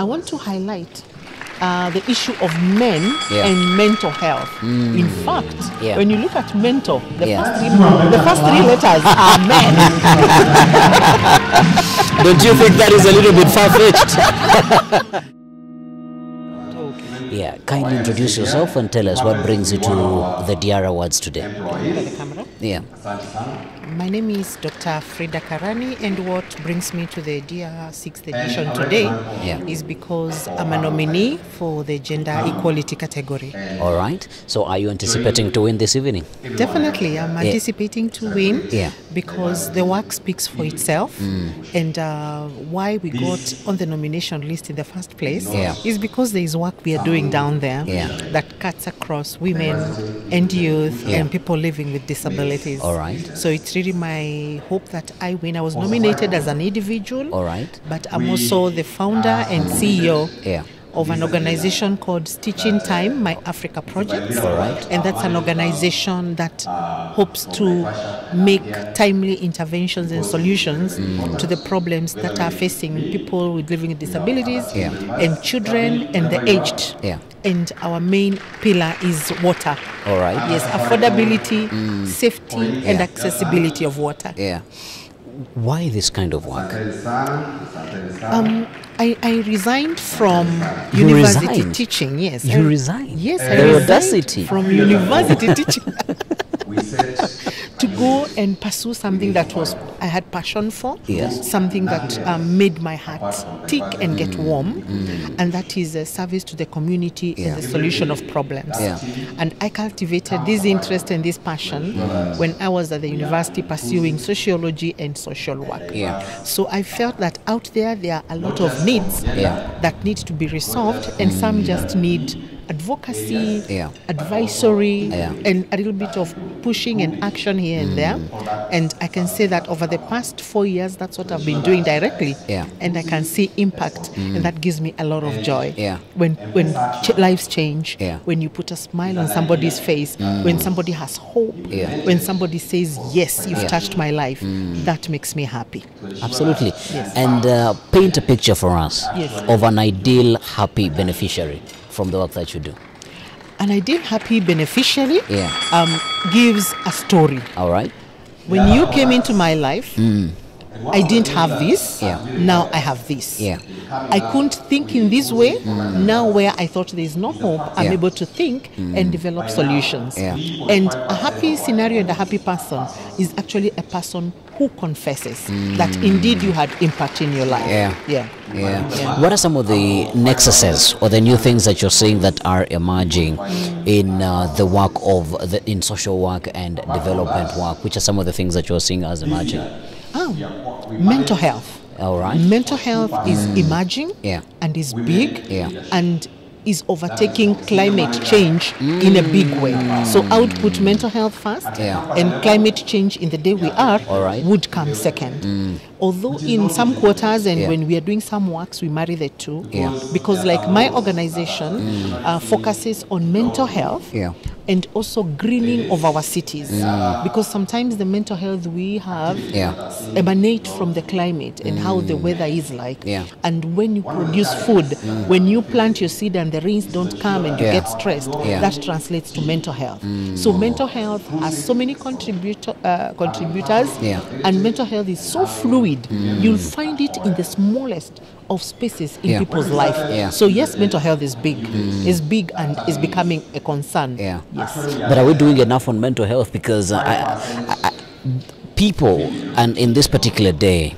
I want to highlight the issue of men and mental health. In fact, when you look at mental, the first three letters are men. Don't you think that is a little bit far-fetched? Yeah, kindly introduce yourself and tell us what brings you to the DIAR Awards today. The camera. Yeah. My name is Dr. Frida Karani, and what brings me to the DIAR 6th edition today is because I'm a nominee for the gender equality category. All right. So are you anticipating to win this evening? Definitely, I'm anticipating to win because the work speaks for itself. And why we got on the nomination list in the first place is because there is work we are doing down there that cuts across women and youth and people living with disabilities. All right. So it's really my hope that I win. I was nominated as an individual. All right. But I'm also the founder and CEO of an organization called Stitching Time, My Africa Project. All right. And that's an organization that hopes to make timely interventions and solutions to the problems that are facing people with living with disabilities and children and the aged. And our main pillar is water. All right. Yes, affordability, safety, and accessibility of water. Why this kind of work? I resigned from university teaching. Yes. You resigned? Yes, the audacity. From university teaching. To go and pursue something that I had passion for, something that made my heart tick and get warm, and that is a service to the community and the solution of problems. And I cultivated this interest and this passion when I was at the university pursuing sociology and social work. So I felt that out there are a lot of needs that need to be resolved, and some just need advocacy, advisory, and a little bit of pushing and action here and there. And I can say that over the past 4 years, that's what I've been doing directly. And I can see impact, and that gives me a lot of joy. When lives change, when you put a smile on somebody's face, when somebody has hope, when somebody says, yes, you've touched my life, that makes me happy. Absolutely. And paint a picture for us of an ideal happy beneficiary from the work that you do. An ideal happy beneficiary gives a story. All right. When you came into my life, I didn't have this. Now I have this. I couldn't think in this way. Now where I thought there is no hope, I'm able to think and develop solutions. And a happy scenario and a happy person is actually a person who confesses that indeed you had impact in your life. What are some of the nexuses or the new things that you're seeing that are emerging in the work of in social work and development work? Which are some of the things that you're seeing as emerging? Mental health. All right. Mental health is emerging and is big and is overtaking climate change in a big way. So I would put mental health first, and climate change in the day we are would come second. Although in some quarters and when we are doing some works, we marry the two. Because like my organization focuses on mental health and also greening of our cities. Because sometimes the mental health we have emanate from the climate and how the weather is like. And when you produce food, when you plant your seed and the rains don't come and you get stressed, that translates to mental health. So mental health has so many contributors, and mental health is so fluid. You'll find it in the smallest of spaces in people's life. So yes, mental health is big. It's big and is becoming a concern. Yes. But are we doing enough on mental health? Because people, and in this particular day,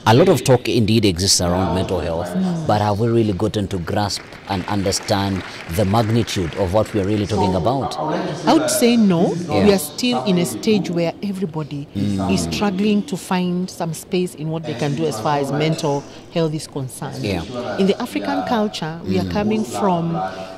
a lot of talk indeed exists around mental health, but have we really gotten to grasp and understand the magnitude of what we're really talking about? I would say no. We are still in a stage where everybody is struggling to find some space in what they can do as far as mental health is concerned. In the African culture, we are coming from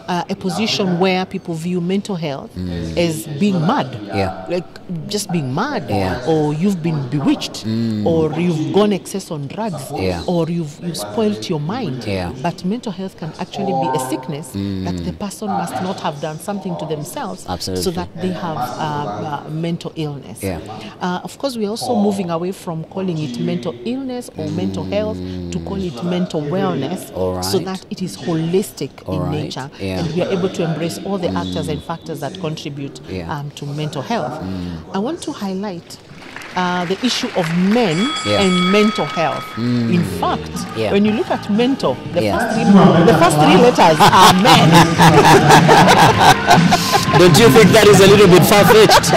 a position where people view mental health as being mad. Like just being mad, or you've been bewitched, or you've gone excess on drugs, or you've spoiled your mind. But mental health can actually be a sickness that the person must not have done something to themselves so that they have mental illness. Of course, we're also moving away from calling it mental illness or mental health to call it mental wellness, so that it is holistic in nature, and we are able to embrace all the actors and factors that contribute to mental health. I want to highlight the issue of men and mental health. In fact, when you look at mental, the first three letters are men. Don't you think that is a little bit far-fetched?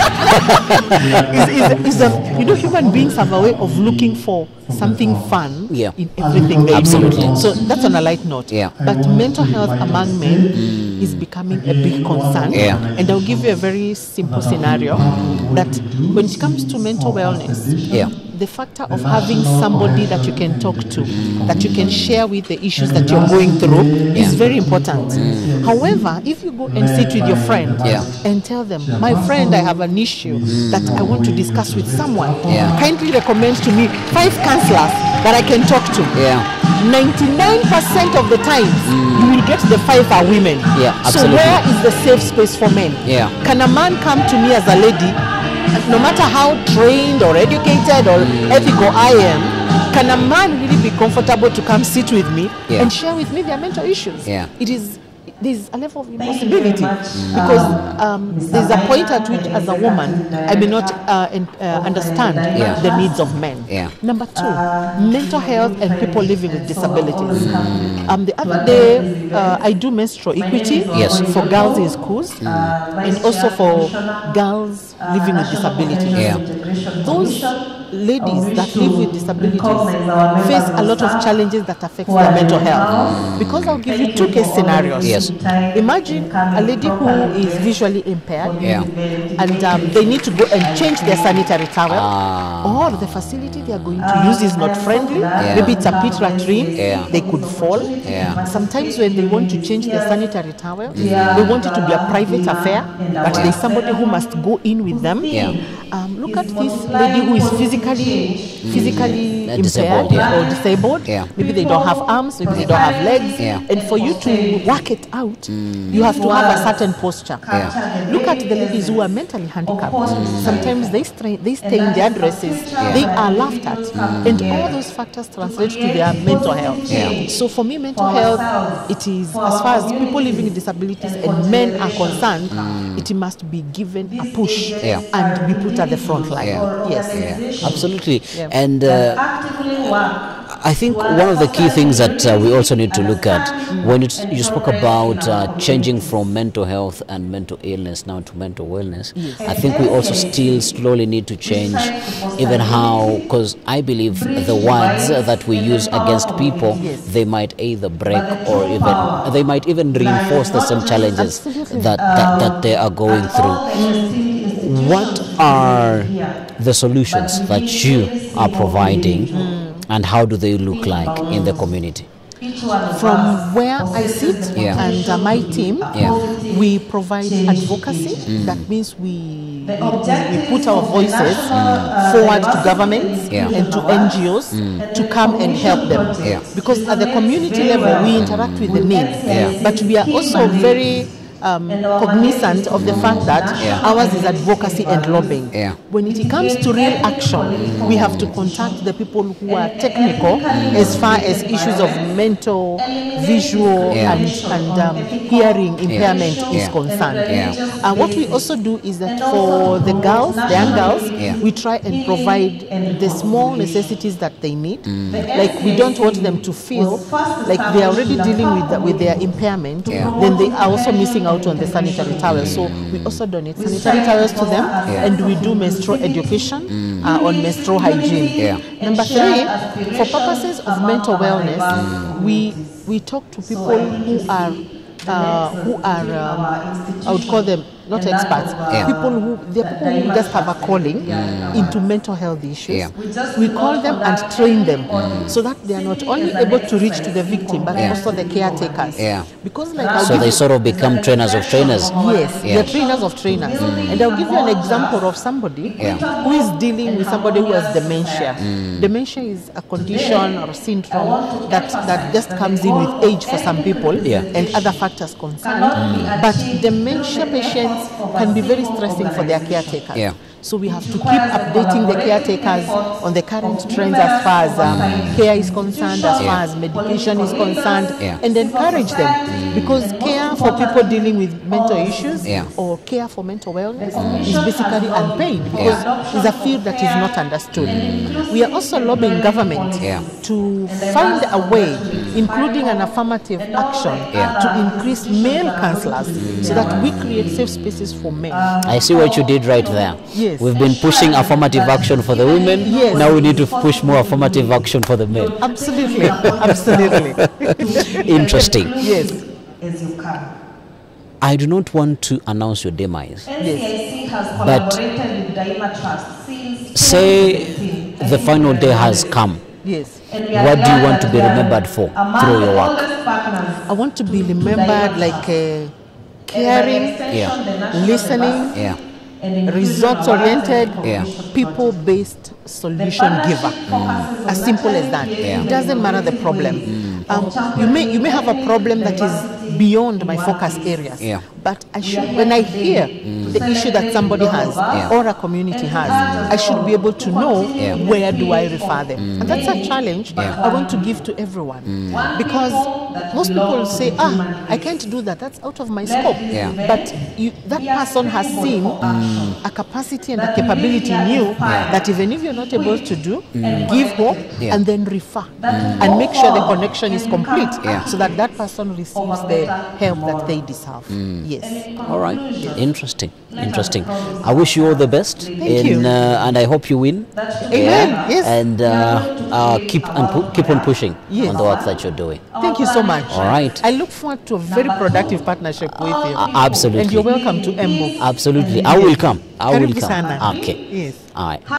Human beings have a way of looking for something fun in everything they do. So that's on a light note. But mental health among men is becoming a big concern. And I'll give you a very simple scenario that when it comes to mental wellness, the factor of having somebody that you can talk to, that you can share with the issues that you're going through is very important. However, if you go and sit with your friend and tell them, my friend, I have an issue that I want to discuss with someone, kindly recommend to me 5 counselors that I can talk to. 99% of the times you will get the 5 are women. So where is the safe space for men? Can a man come to me as a lady, no matter how trained or educated or ethical I am, can a man really be comfortable to come sit with me and share with me their mental issues? There's a level of impossibility because there's a point at which, as a woman, I may not understand the needs of men. Number 2, mental health and people living with disabilities. The other day, I do menstrual equity for girls in schools and also for girls living with disabilities. Those ladies that live with disabilities face a lot of challenges that affect their mental health. Because I'll give you 2 case scenarios. Imagine a lady who is visually impaired and they need to go and change their sanitary towel, or the facility they are going to use is not friendly. Maybe it's a pit latrine, they could fall. Sometimes when they want to change their sanitary towel, they want it to be a private affair, but there's somebody who must go in with them. Look at this lady who is physically impaired or disabled. Maybe they don't have arms, maybe they don't have legs, and for you to work it out, you have to have a certain posture. Look at the ladies who are mentally handicapped. Sometimes they stay in their dresses, they are laughed at, and all those factors translate to their mental health. So for me, mental health, it is, as far as people living with disabilities and men are concerned, it must be given a push and be put at the front line. Absolutely. And I think one of the key things that we also need to look at, when you spoke about changing from mental health and mental illness now to mental wellness, I think we also still slowly need to change even how, because I believe the words that we use against people, they might either break or even they might even reinforce the same challenges that they are going through. What are the solutions that you are providing, and how do they look like in the community? From where I sit and my team, we provide advocacy. That means we put our voices forward to governments and to NGOs to come and help them. Because at the community level, we interact with the needs, but we are also very cognizant of the fact that ours is advocacy and lobbying. When it comes to real action, we have to contact the people who are technical as far as issues of mental, visual and hearing impairment is concerned. What we also do is that for the girls, the young girls, we try and provide the small necessities that they need. Like, we don't want them to feel like they are already dealing with their impairment, then they are also missing out on the sanitary towels. So we also donate sanitary towels to them, and we do menstrual education on menstrual hygiene. Number 3, for purposes of mental wellness, we talk to people who are I would call them not experts, people who just have a calling into mental health issues. We call them and train them so that they are not only able to reach to the victim, but also the caretakers. Because so they sort of become trainers of trainers. Yes, they're trainers of trainers. And I'll give you an example of somebody who is dealing with somebody who has dementia. Dementia is a condition or a syndrome that just comes in with age for some people and other factors concerned. But dementia patients can be very stressing for their caretakers. So we have to keep updating the caretakers on the current trends as far as care is concerned, as far as medication is concerned, and encourage them. Because care for people dealing with mental issues or care for mental wellness is basically unpaid because it's a field that is not understood. We are also lobbying government to find a way, including an affirmative action, to increase male counselors so that we create safe spaces for men. I see what you did right there. Yes. We've been pushing affirmative action for the women. Yes. Now we need to push more affirmative action for the men. Absolutely. Absolutely. Interesting. Yes. As you can. I do not want to announce your demise. NCIC has But collaborated with DIAR Trust since say the final day has come. Yes. What do you want to be remembered for through your work? I want to be remembered like caring, listening, results-oriented, people-based solution giver. As simple as that. It doesn't matter the problem. You may have a problem that is beyond my focus areas, but when I hear the issue that somebody has or a community has, I should be able to know where do I refer them. And that's a challenge I want to give to everyone, because most people say, I can't do that, that's out of my scope. But that person has seen a capacity and a capability in you that even if you're not able to do, give hope and then refer and make sure the connection is complete so that that person receives the help that they deserve. Yes. All right. Interesting. Interesting. I wish you all the best. Thank you. And I hope you win. Amen. Yes. And keep on pushing on the work that you're doing. Thank you so much. All right. I look forward to a very productive partnership with you. Absolutely. And you're welcome to Embu. Absolutely. I will come. I will come. Karibu sana. Okay. Yes. All right.